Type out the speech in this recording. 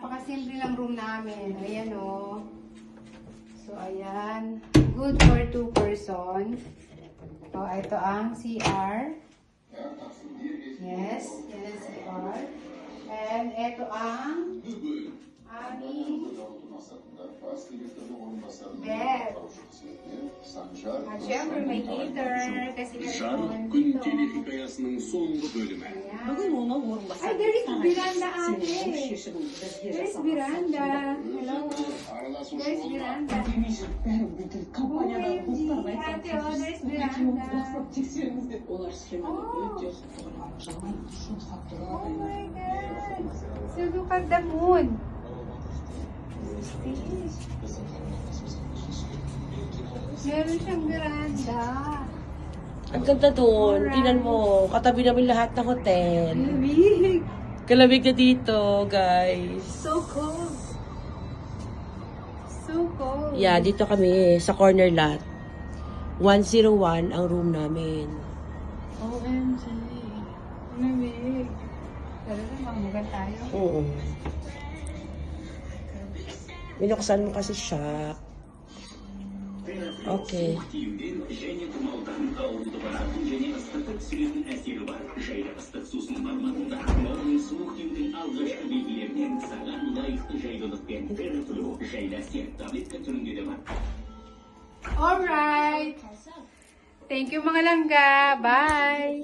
Napakasimple lang room namin. Ayan o. So, ayan. Good for 2 person. O, ito ang CR. Yes, yan ang CR. And ito ang aming bed. At syempre may heater kasi meron Gün dito. gelir hikayesinin sonlu bölümü. Ayan. Bugün ona vurmasın. Ay, there is veranda ate. Şaşırdım. There is veranda. Hello. Aralar There is soruşturma. veranda. Kampanyada OMG, muhtarına ate, oh, there is veranda. Onlar sürmedi. Ödüyor. Oh my God. So look at the moon. Meron siyang veranda. Ang ganda doon. Tingnan mo, katabi namin lahat ng hotel. Lamig. Kalamig na dito, guys. So cold. So cold. Yeah, dito kami sa corner lot. 101 ang room namin. OMG. Lamig. Talaga, mamagal tayo. Oo. Binuksan mo kasi siya. Okay. Женя Кумалдан Аудовара, Женя ыстытып сүретін әсері бар. Жайлы ыстық сусын бармағында. Мауның суық деудің алғашқы белгілерінен саған лайықты жайлылық пен әртүрлі жайлы әсер таблетка түрінде де бар. Alright. Thank you mga langga. Bye.